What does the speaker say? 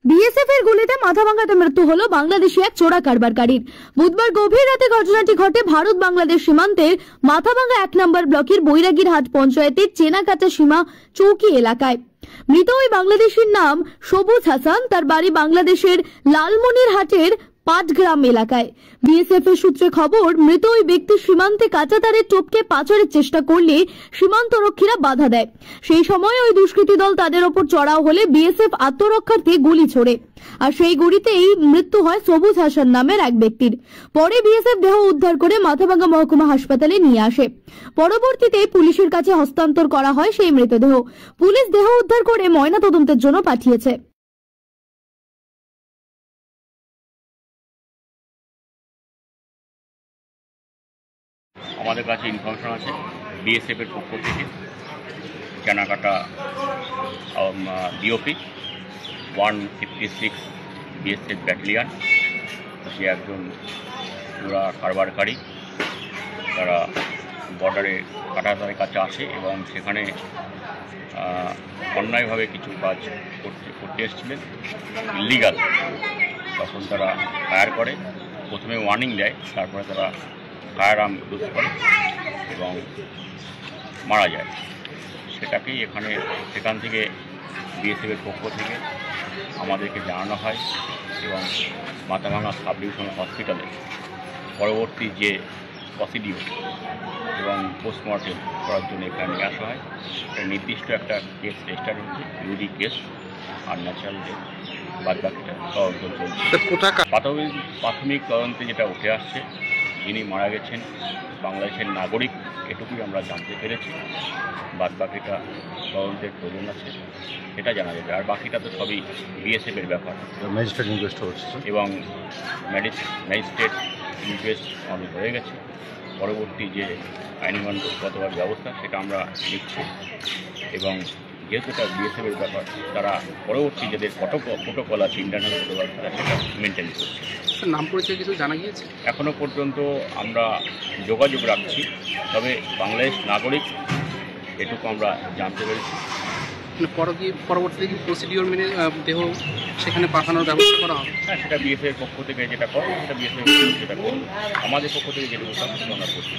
BSF এর গুলিতে মাথাভাঙাতে মৃত্যু হলো বাংলাদেশি এক চোরা কারবারকারীর। বুধবার গভীর রাতে ঘটনাটি ঘটে ভারত বাংলাদেশ সীমান্তের মাথাভাঙা 1 নম্বর ব্লকের বৈরাগীরহাট পঞ্চায়েতের চেনাকাটা সীমা চৌকি এলাকায়। মৃত ওই বাংলাদেশির নাম সবুজ হাসান। তার বাড়ি বাংলাদেশের লালমনিরহাটের পাটগ্রাম এলাকায়। বিএসএফ এর সূত্রে খবর, মৃত ওই ব্যক্তি সীমান্তে কাঁচা তারের টোপকে পাচারের চেষ্টা করলে সীমান্তরক্ষীরা বাধা দেয়। সেই সময় ওই দুষ্কৃতী দল তাদের ওপর চড়াও হলে বিএসএফ আত্মরক্ষার্থে গুলি ছোড়ে, আর সেই গুলিতেই মৃত্যু হয় সবুজ হাসান নামের এক ব্যক্তির। পরে বিএসএফ দেহ উদ্ধার করে মাথাভাঙা মহকুমা হাসপাতালে নিয়ে আসে। পরবর্তীতে পুলিশের কাছে হস্তান্তর করা হয় সেই মৃতদেহ। পুলিশ দেহ উদ্ধার করে ময়নাতদন্তের জন্য পাঠিয়েছে। আমাদের কাছে ইনফরমেশন আছে বিএসএফ এর পক্ষ থেকে চেনাকাটা ডিওপি 156 বিএসএফ ব্যাটালিয়ান, যে একজন চোরা কারবারকারী, তারা বর্ডারে কাটাতারের কাছে আসে এবং সেখানে অন্যায়ভাবে কিছু কাজ করতে এসেছিলেন, ইলিগাল। তখন তারা ফায়ার করে, প্রথমে ওয়ার্নিং দেয়, তারপরে তারা ফায়ার আর্ম ইউজ করে এবং মারা যায়। সেটাকেই সেখান থেকে বিএসএফের পক্ষ থেকে আমাদেরকে জানানো হয় এবং মাথাভাঙা সাব ডিভিশনাল হসপিটালে পরবর্তী যে প্রসিডিওর এবং পোস্টমর্টেম করার জন্য এখানে নিয়ে আসা হয়। নির্দিষ্ট একটা কেস রেজিস্টার হচ্ছে, ইউডি কেস, আর ন্যাচারাল ডেথ। বাদ বাকিটা তদন্ত চলছে। প্রাথমিক তদন্তে যেটা উঠে আসছে, যিনি মারা গেছেন বাংলাদেশের নাগরিক, এটুকুই আমরা জানতে পেরেছি। বাদ বাকিটা তদন্তের প্রয়োজন আছে, সেটা জানা যাবে। আর বাকিটা তো সবই বিএসএফের ব্যাপার। ম্যাজিস্ট্রেট ইনকোয়েস্ট হচ্ছে এবং ম্যাজিস্ট্রেট ইনকোয়েস্ট অনেক হয়ে গেছে। পরবর্তী যে আইনগত ব্যবস্থা সেটা আমরা নিচ্ছি এবং যেহেতু এটা বিএসএফের ব্যাপার, তারা পরবর্তী যাদের প্রোটোকল আছে, ইন্টারনাল প্রোটোকল, তারা সেটা মেনটেন করছে। নাম পরিচয় কিছু জানা গিয়েছে? এখনও পর্যন্ত আমরা যোগাযোগ রাখছি, তবে বাংলাদেশ নাগরিক এটুকু আমরা জানতে পেরেছি। পরবর্তীতে কি প্রসিডিওর মেনে দেহ সেখানে পাঠানোর ব্যবস্থা করা হবে? হ্যাঁ, সেটা বিএসএফের পক্ষ থেকে যেটা করো, সেটা বিএসএফ যেটা করবো। আমাদের পক্ষ থেকে যেটুকু আমরা করছি।